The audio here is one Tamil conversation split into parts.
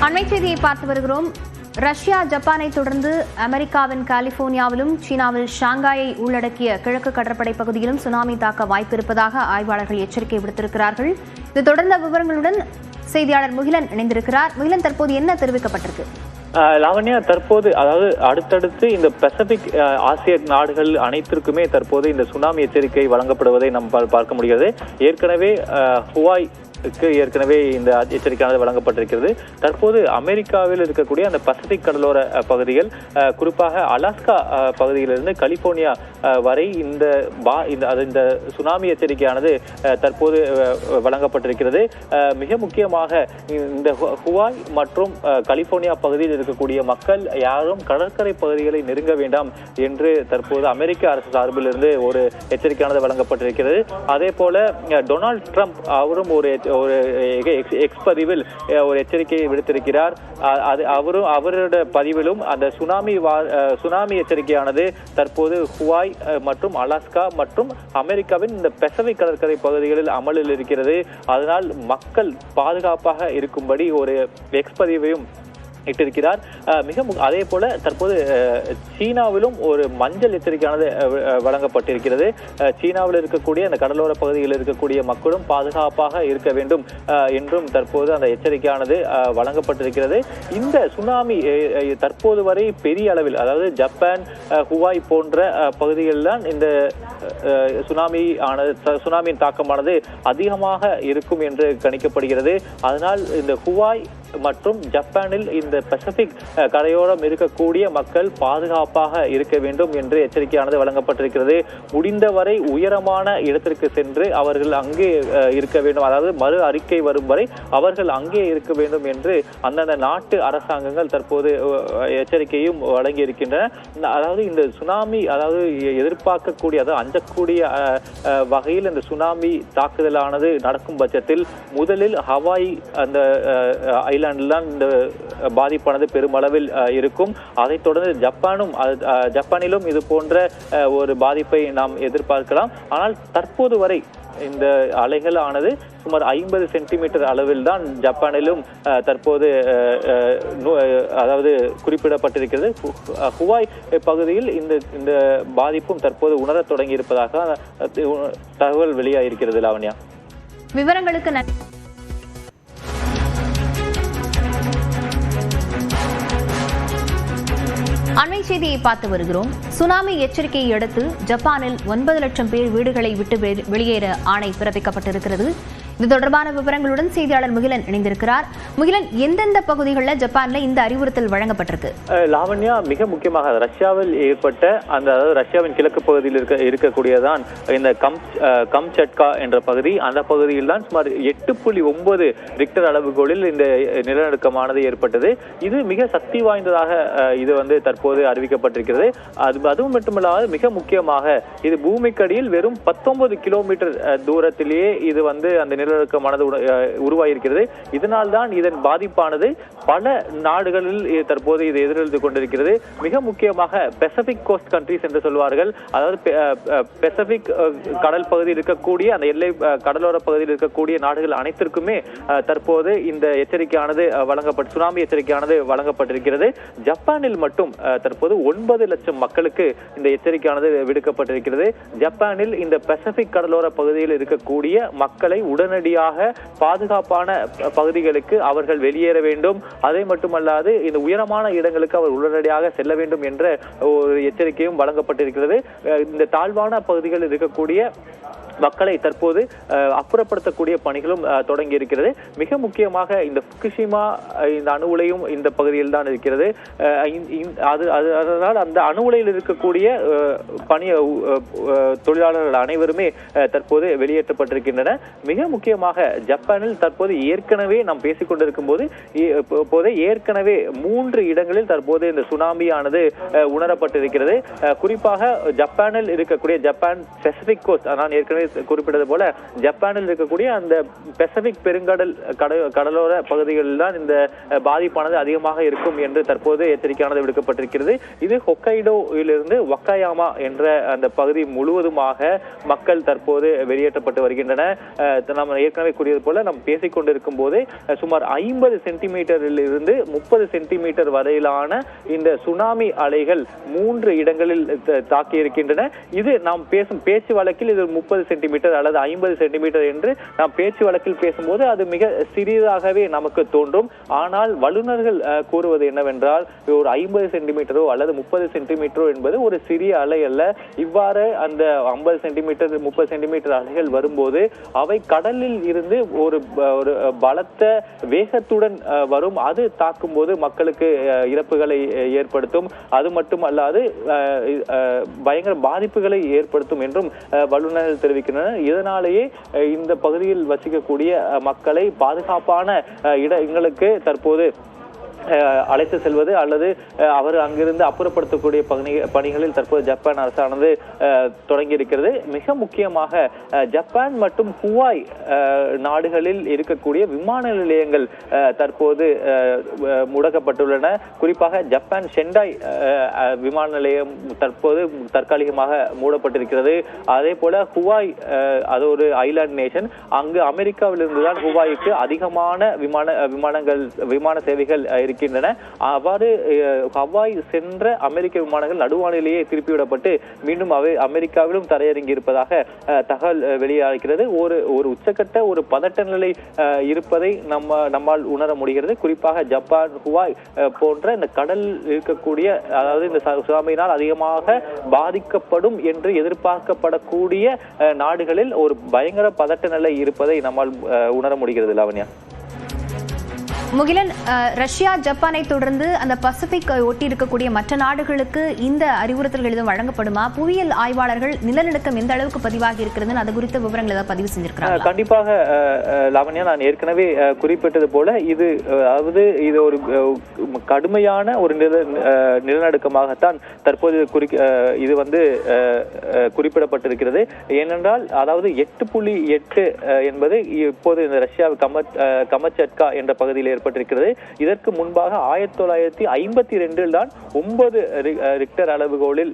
அண்மை செய்தியை பார்த்து வருகிறோம். ரஷ்யா ஜப்பானை தொடர்ந்து அமெரிக்காவின் கலிபோர்னியாவிலும் சீனாவில் ஷாங்காயை உள்ளடக்கிய கிழக்கு கடற்படை பகுதியிலும் சுனாமி தாக்க வாய்ப்பிருப்பதாக ஆய்வாளர்கள் எச்சரிக்கை விடுத்திருக்கிறார்கள். இது தொடர்ந்த விவரங்களுடன் செய்தியாளர் முகிலன் இணைந்திருக்கிறார். முகிலன், தற்போது என்ன தெரிவிக்கப்பட்டிருக்கு? லாவண்யா, தற்போது அதாவது அடுத்தடுத்து இந்த பசிபிக் ஆசிய நாடுகள் அனைத்திற்குமே தற்போது இந்த சுனாமி எச்சரிக்கை வழங்கப்படுவதை நாம் பார்க்க முடிகிறது. ஏற்கனவே ஹுவாய் ஏற்கனவே இந்த எச்சரிக்கையானது வழங்கப்பட்டிருக்கிறது. தற்போது அமெரிக்காவில் இருக்கக்கூடிய அந்த பசிபிக் கடலோர பகுதிகள், குறிப்பாக அலாஸ்கா பகுதியிலிருந்து கலிபோர்னியா வரை இந்த சுனாமி எச்சரிக்கையானது தற்போது வழங்கப்பட்டிருக்கிறது. மிக முக்கியமாக இந்த ஹுவாய் மற்றும் கலிபோர்னியா பகுதியில் இருக்கக்கூடிய மக்கள் யாரும் கடற்கரை பகுதிகளை நெருங்க வேண்டாம் என்று தற்போது அமெரிக்க அரசு சார்பிலிருந்து ஒரு எச்சரிக்கையானது வழங்கப்பட்டிருக்கிறது. அதே போல டொனால்ட் ட்ரம்ப் அவரும் ஒரு எக்ஸ் பதிவில் ஒரு எச்சரிக்கையை விடுத்திருக்கிறார். அவருடைய பதிவிலும் அந்த சுனாமி எச்சரிக்கையானது தற்போது ஹுவாய் மற்றும் அலாஸ்கா மற்றும் அமெரிக்காவின் இந்த பசிபிக் கடற்கரை பகுதிகளில் அமலில் இருக்கிறது. அதனால் மக்கள் பாதுகாப்பாக இருக்கும்படி ஒரு எக்ஸ் பதிவையும் இட்டிருக்கிறார். அதே போல தற்போது சீனாவிலும் ஒரு மஞ்சள் எச்சரிக்கையானது வழங்கப்பட்டிருக்கிறது. சீனாவில் இருக்கக்கூடிய அந்த கடலோர பகுதிகளில் இருக்கக்கூடிய மக்களும் பாதுகாப்பாக இருக்க வேண்டும் என்றும் தற்போது அந்த எச்சரிக்கையானது வழங்கப்பட்டிருக்கிறது. இந்த சுனாமி தற்போது வரை பெரிய அளவில், அதாவது ஜப்பான், ஹுவாய் போன்ற பகுதிகளில் தான் இந்த சுனாமியின் தாக்கமானது அதிகமாக இருக்கும் என்று கணிக்கப்படுகிறது. அதனால் இந்த ஹுவாய் மற்றும் ஜப்பானில் இந்த பசிபிக் கரையோரம் இருக்கக்கூடிய மக்கள் பாதுகாப்பாக இருக்க வேண்டும் என்று எச்சரிக்கையானது வழங்கப்பட்டிருக்கிறது. முடிந்தவரை உயரமான இடத்திற்கு சென்று அவர்கள் அங்கே இருக்க வேண்டும், அதாவது மறு அறிக்கை வரும் வரை அவர்கள் அங்கே இருக்க வேண்டும் என்று அந்தந்த நாட்டு அரசாங்கங்கள் தற்போது எச்சரிக்கையும் வழங்கி இருக்கின்றன. அதாவது இந்த சுனாமி, அதாவது எதிர்பார்க்கக்கூடிய, அதாவது அஞ்சக்கூடிய வகையில் இந்த சுனாமி தாக்குதலானது நடக்கும் பட்சத்தில் முதலில் ஹவாய் அந்த ஐலாண்டில்தான் இந்த பாதிப்பானது பெருமளவில் இருக்கும். அதைத் தொடர்ந்து ஜப்பானிலும் இது போன்ற ஒரு பாதிப்பை நாம் எதிர்பார்க்கலாம். ஆனால் தற்போது வரை இந்த அலைகளானது சுமார் 50 சென்டிமீட்டர் அளவில் தான் ஜப்பானிலும் தற்போது அதாவது குறிப்பிடப்பட்டிருக்கிறது. ஹுவாய் பகுதியில் இந்த பாதிப்பும் தற்போது உணரத் தொடங்கி இருப்பதாக தகவல் வெளியாகிருக்கிறது. லாவண்யா, விவரங்களுக்கு நன்றி. அண்மை செய்தியை பார்த்து வருகிறோம். சுனாமி எச்சரிக்கையை அடுத்து ஜப்பானில் 9 லட்சம் பேர் வீடுகளை விட்டு வெளியேற ஆணை பிறப்பிக்கப்பட்டிருக்கிறது. இது தொடர்பான விவரங்களுடன் செய்தியாளர் முகிலன் இணைந்திருக்கிறார். முகிலன், எந்தெந்த பகுதிகளில் ஜப்பான்ல இந்த அறிவுறுத்தல் வழங்கப்பட்டிருக்கு? லாவண்யா, மிக முக்கியமாக ரஷ்யாவில் ஏற்பட்ட அதாவது ரஷ்யாவின் கிழக்கு பகுதியில் இருக்கக்கூடியதான் இந்த கம்சட்கா என்ற பகுதி. அந்த பகுதியில் தான் சுமார் 8.9 ரிக்டர் அளவுகோலில் இந்த நிலநடுக்கமானது ஏற்பட்டது. இது மிக சக்தி வாய்ந்ததாக இது தற்போது அறிவிக்கப்பட்டிருக்கிறது. அதுவும் மட்டுமல்லாது மிக முக்கியமாக இது பூமிக்கடியில் வெறும் 19 கிலோமீட்டர் தூரத்திலேயே இது அந்த நிலநடுக்கமானது உருவாகியிருக்கிறது. இதனால் தான் இதன் பாதிப்பானது பல நாடுகளில் தற்போது இது எதிரொலித்து கொண்டிருக்கிறது. மிக முக்கியமாக பசிபிக் கோஸ்ட் கண்ட்ரிஸ் என்று சொல்வார்கள், அதாவது பசிபிக் கடல் பகுதியில் இருக்கக்கூடிய அந்த எல்லை கடலோர பகுதியில் இருக்கக்கூடிய நாடுகள் அனைத்திற்குமே தற்போது இந்த எச்சரிக்கையானது சுனாமி எச்சரிக்கையானது வழங்கப்பட்டிருக்கிறது. ஜப்பானில் மட்டும் தற்போது 9 லட்சம் மக்களுக்கு இந்த எச்சரிக்கையானது விடுக்கப்பட்டிருக்கிறது. ஜப்பானில் இந்த பசிபிக் கடலோர பகுதியில் இருக்கக்கூடிய மக்களை உடனடியாக பாதுகாப்பான பகுதிகளுக்கு அவர்கள் வெளியேற வேண்டும். அதை மட்டுமல்லாது இந்த உயரமான இடங்களுக்கு அவர் உடனடியாக செல்ல வேண்டும் என்ற ஒரு எச்சரிக்கையும் வழங்கப்பட்டிருக்கிறது. இந்த தாழ்வான பகுதிகளில் இருக்கக்கூடிய மக்களை தற்போது அப்புறப்படுத்தக்கூடிய பணிகளும் தொடங்கி இருக்கிறது. மிக முக்கியமாக இந்த புகுஷிமா இந்த அணு உலையும் இந்த பகுதியில் தான் இருக்கிறது. அதனால் அந்த அணு உலையில் இருக்கக்கூடிய தொழிலாளர்கள் அனைவருமே தற்போது வெளியேற்றப்பட்டிருக்கின்றன. மிக முக்கியமாக ஜப்பானில் தற்போது ஏற்கனவே நாம் பேசிக் கொண்டிருக்கும் போது ஏற்கனவே 3 இடங்களில் தற்போது இந்த சுனாமியானது உணரப்பட்டிருக்கிறது. குறிப்பாக ஜப்பானில் இருக்கக்கூடிய ஜப்பான் பசிபிக் கோஸ்ட், நான் ஏற்கனவே குறிப்பிட்டது போல ஜப்பானில் இருக்கக்கூடிய அந்த பெசிபிக் பெருங்கடல் கடலோர பகுதிகளில் தான் இந்த பாதிப்பானது அதிகமாக இருக்கும் என்று தற்போது எச்சரிக்கையானது விடுக்கப்பட்டிருக்கிறது. இது ஹொக்கைடோவிலிருந்து வக்காயாமா என்ற அந்த பகுதி முழுவதுமாக மக்கள் தற்போது வெளியேற்றப்பட்டு வருகின்றன. நாம் ஏற்கனவே கூறியது போல நாம் பேசிக் கொண்டிருக்கும் போது சுமார் 50 சென்டிமீட்டரில் இருந்து 30 சென்டிமீட்டர் வரையிலான இந்த சுனாமி அலைகள் 3 இடங்களில் தாக்கி இருக்கின்றன. இது நாம் பேசும் பேச்சு வழக்கில் இது 30 சென்டிமீட்டர் அல்லது 50 சென்டிமீட்டர் என்று நாம் பேச்சு வழக்கில் பேசும்போது அது மிக சிறியதாகவே நமக்கு தோன்றும். ஆனால் வல்லுநர்கள் கூறுவது என்னவென்றால் ஒரு 50 சென்டிமீட்டரோ அல்லது 30 சென்டிமீட்டரோ என்பது ஒரு சிறிய அலை அல்ல. இவ்வாறு அந்த 50 சென்டிமீட்டர் 30 சென்டிமீட்டர் அலைகள் வரும்போது அவை கடலில் இருந்து ஒரு பலத்த வேகத்துடன் வரும். அது தாக்கும் போது மக்களுக்கு இறப்புகளை ஏற்படுத்தும். அது மட்டும் அல்லாது பயங்கர பாதிப்புகளை ஏற்படுத்தும் என்றும் வல்லுநர்கள் தெரிவிக்கின்றனர். இதனாலேயே இந்த பகுதியில் வசிக்கக்கூடிய மக்களை பாதுகாப்பான இடங்களுக்கு தற்போது அழைத்து செல்வது அல்லது அவர் அங்கிருந்து அப்புறப்படுத்தக்கூடிய பணிகளில் தற்போது ஜப்பான் அரசானது தொடங்கி இருக்கிறது. மிக முக்கியமாக ஜப்பான் மற்றும் ஹுவாய் நாடுகளில் இருக்கக்கூடிய விமான நிலையங்கள் தற்போது முடக்கப்பட்டுள்ளன. குறிப்பாக ஜப்பான் செண்டாய் விமான நிலையம் தற்போது தற்காலிகமாக மூடப்பட்டிருக்கிறது. அதே போல ஹுவாய் அது ஒரு ஐலாண்ட் நேஷன். அங்கு அமெரிக்காவிலிருந்து தான் ஹுவாய்க்கு அதிகமான விமான சேவைகள் இருக்கின்றன. அவ்வாறு ஹவாய் சென்ற அமெரிக்க விமானங்கள் நடுவானிலேயே திருப்பிவிடப்பட்டு மீண்டும் அமெரிக்காவிலும் தரையிறங்கி இருப்பதாக தகவல் வெளியாகிறது. ஒரு உச்சக்கட்ட ஒரு பதட்ட நிலை இருப்பதை நம்மால் உணர முடிகிறது. குறிப்பாக ஜப்பான் ஹுவாய் போன்ற இந்த கடல் இருக்கக்கூடிய அதாவது இந்த சுனாமியினால் அதிகமாக பாதிக்கப்படும் என்று எதிர்பார்க்கப்படக்கூடிய நாடுகளில் ஒரு பயங்கர பதட்ட நிலை இருப்பதை நம்மால் உணர முடிகிறது. லாவண்யா, முகிலன், ரஷ்யா ஜப்பானை தொடர்ந்து அந்த பசிபிக் ஒட்டி இருக்கக்கூடிய மற்ற நாடுகளுக்கு இந்த அறிவுறுத்தல்கள் எதுவும் வழங்கப்படுமா? புவியியல் ஆய்வாளர்கள் நிலநடுக்கம் எந்த அளவுக்கு பதிவாகி இருக்கிறது அது குறித்த விவரங்கள் ஏதாவது பதிவு செஞ்சிருக்கிறாங்க? கண்டிப்பாக லாவண்யா, நான் ஏற்கனவே குறிப்பிட்டது போல இது ஒரு கடுமையான ஒரு நிலநடுக்கமாகத்தான் தற்போது இது குறிப்பிடப்பட்டிருக்கிறது. ஏனென்றால் அதாவது 8.8 என்பது இப்போது இந்த ரஷ்யா கமச்சட்கா என்ற பகுதியில் ஏற்பட்டிருக்கிறது. இதற்கு முன்பாக 1952 தான் 9 ரிக்டர் அளவுகோலில்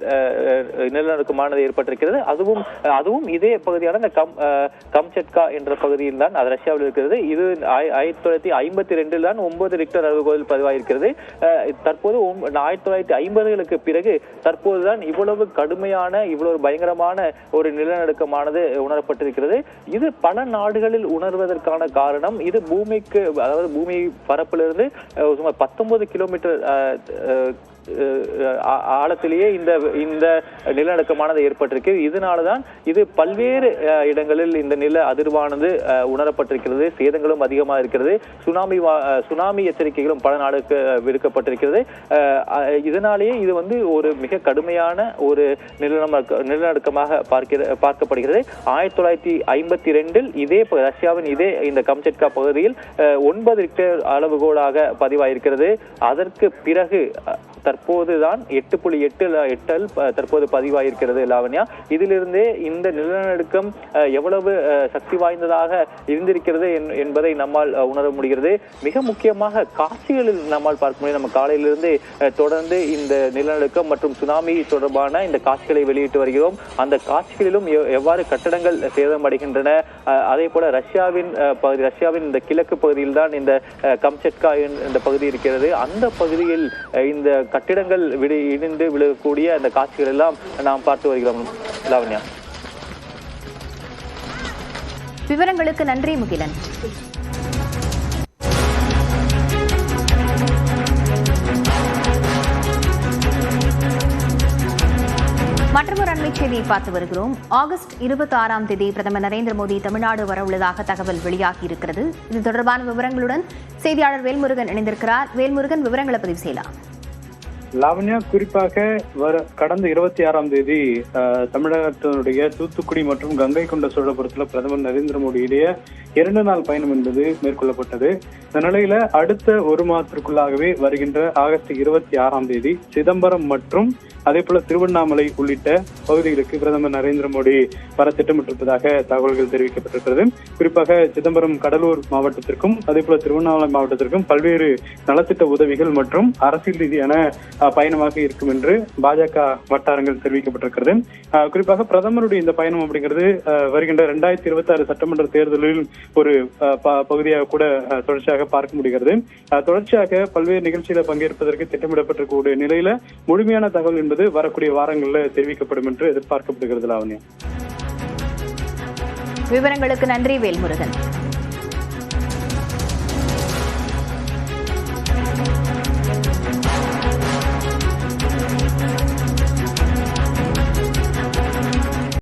நிலநடுக்கமானது ஏற்பட்டிருக்கிறது. அதுவும் இதே பகுதியான இந்த கம்சட்கா என்ற பகுதியில் தான் அது ரஷ்யாவில் இருக்கிறது. இது 1952 தான் 9 ரிக்டர் அளவுகோலில் பதிவாயிருக்கிறது. தற்போது 1950களுக்கு பிறகு தற்போதுதான் இவ்வளவு கடுமையான இவ்வளவு பயங்கரமான ஒரு நிலநடுக்கமானது உணரப்பட்டிருக்கிறது. இது பல நாடுகளில் உணர்வதற்கான காரணம் இது பூமிக்கு அதாவது பூமி பரப்பிலிருந்து சுமார் 19 கிலோமீட்டர் ஆழத்திலேயே இந்த நிலநடுக்கமானது ஏற்பட்டிருக்கு. இதனாலதான் இது பல்வேறு இடங்களில் இந்த நில அதிர்வானது உணரப்பட்டிருக்கிறது. சேதங்களும் அதிகமாக இருக்கிறது. சுனாமி எச்சரிக்கைகளும் பல நாடுகளுக்கு விடுக்கப்பட்டிருக்கிறது. இதனாலேயே இது ஒரு மிக கடுமையான ஒரு நிலநடுக்கமாக பார்க்கப்படுகிறது. 1952 இதே ரஷ்யாவின் இந்த கம்சட்கா பகுதியில் 9 ரிக்டர் அளவுகோலாக பதிவாயிருக்கிறது. அதற்கு பிறகு தற்போதுதான் 8.8 தற்போது பதிவாயிருக்கிறது. லாவண்யா, இதிலிருந்தே இந்த நிலநடுக்கம் எவ்வளவு சக்தி வாய்ந்ததாக இருந்திருக்கிறது என்பதை நம்மால் உணர முடிகிறது. மிக முக்கியமாக காட்சிகளில் நம்மால் பார்க்க முடியும். நம்ம காலையிலிருந்து தொடர்ந்து இந்த நிலநடுக்கம் மற்றும் சுனாமி தொடர்பான இந்த காட்சிகளை வெளியிட்டு வருகிறோம். அந்த காட்சிகளிலும் எவ்வாறு கட்டடங்கள் சேதமடைகின்றன. அதே போல ரஷ்யாவின் இந்த கிழக்கு பகுதியில் தான் இந்த கம்சட்கா என்ற பகுதி இருக்கிறது. அந்த பகுதியில் இந்த கட்டிடங்கள் இடிந்து விழக்கூடிய அந்த காட்சிகள் எல்லாம் நாம் பார்த்து வருகிறோம். லாவண்யா, விவரங்களுக்கு நன்றி முகிலன். மற்றொரு அண்மை செய்தியை பார்த்து வருகிறோம். ஆகஸ்ட் 26ஆம் தேதி பிரதமர் நரேந்திர மோடி தமிழ்நாடு வரவுள்ளதாக தகவல் வெளியாகி இருக்கிறது. இது தொடர்பான விவரங்களுடன் செய்தியாளர் வேல்முருகன் இணைந்திருக்கிறார். வேல்முருகன், விவரங்களை பதிவு செய்யலாம். லாவண்யா, குறிப்பாக கடந்த 26ஆம் தேதி தமிழகத்தினுடைய தூத்துக்குடி மற்றும் கங்கை கொண்ட சோழபுரத்தில் பிரதமர் நரேந்திர மோடி இடையே 2 நாள் பயணம் என்பது மேற்கொள்ளப்பட்டது. இந்த நிலையில அடுத்த ஒரு மாதத்திற்குள்ளாகவே வருகின்ற ஆகஸ்ட் 26ஆம் தேதி சிதம்பரம் மற்றும் அதே போல திருவண்ணாமலை உள்ளிட்ட பகுதிகளுக்கு பிரதமர் நரேந்திர மோடி வர திட்டமிட்டிருப்பதாக தகவல்கள் தெரிவிக்கப்பட்டிருக்கிறது. குறிப்பாக சிதம்பரம் கடலூர் மாவட்டத்திற்கும் அதே போல திருவண்ணாமலை மாவட்டத்திற்கும் பல்வேறு நலத்திட்ட உதவிகள் மற்றும் அரசியல் ரீதியான பயணமாக இருக்கும் என்று பாஜக வட்டாரங்கள் தெரிவிக்கப்பட்டிருக்கிறது. குறிப்பாக பிரதமருடைய இந்த பயணம் அப்படிங்கிறது வருகின்ற 2026 சட்டமன்ற தேர்தலில் ஒரு பகுதியாக கூட தொடர்ச்சியாக பார்க்க முடிகிறது. தொடர்ச்சியாக பல்வேறு நிகழ்ச்சிகளை பங்கேற்பதற்கு திட்டமிடப்பட்டிருக்கக்கூடிய நிலையில முழுமையான தகவல் என்பது வரக்கூடிய வாரங்களில் தெரிவிக்கப்படும் என்று எதிர்பார்க்கப்படுகிறது. லாவண்யா, விவரங்களுக்கு நன்றி வேல்முருகன்.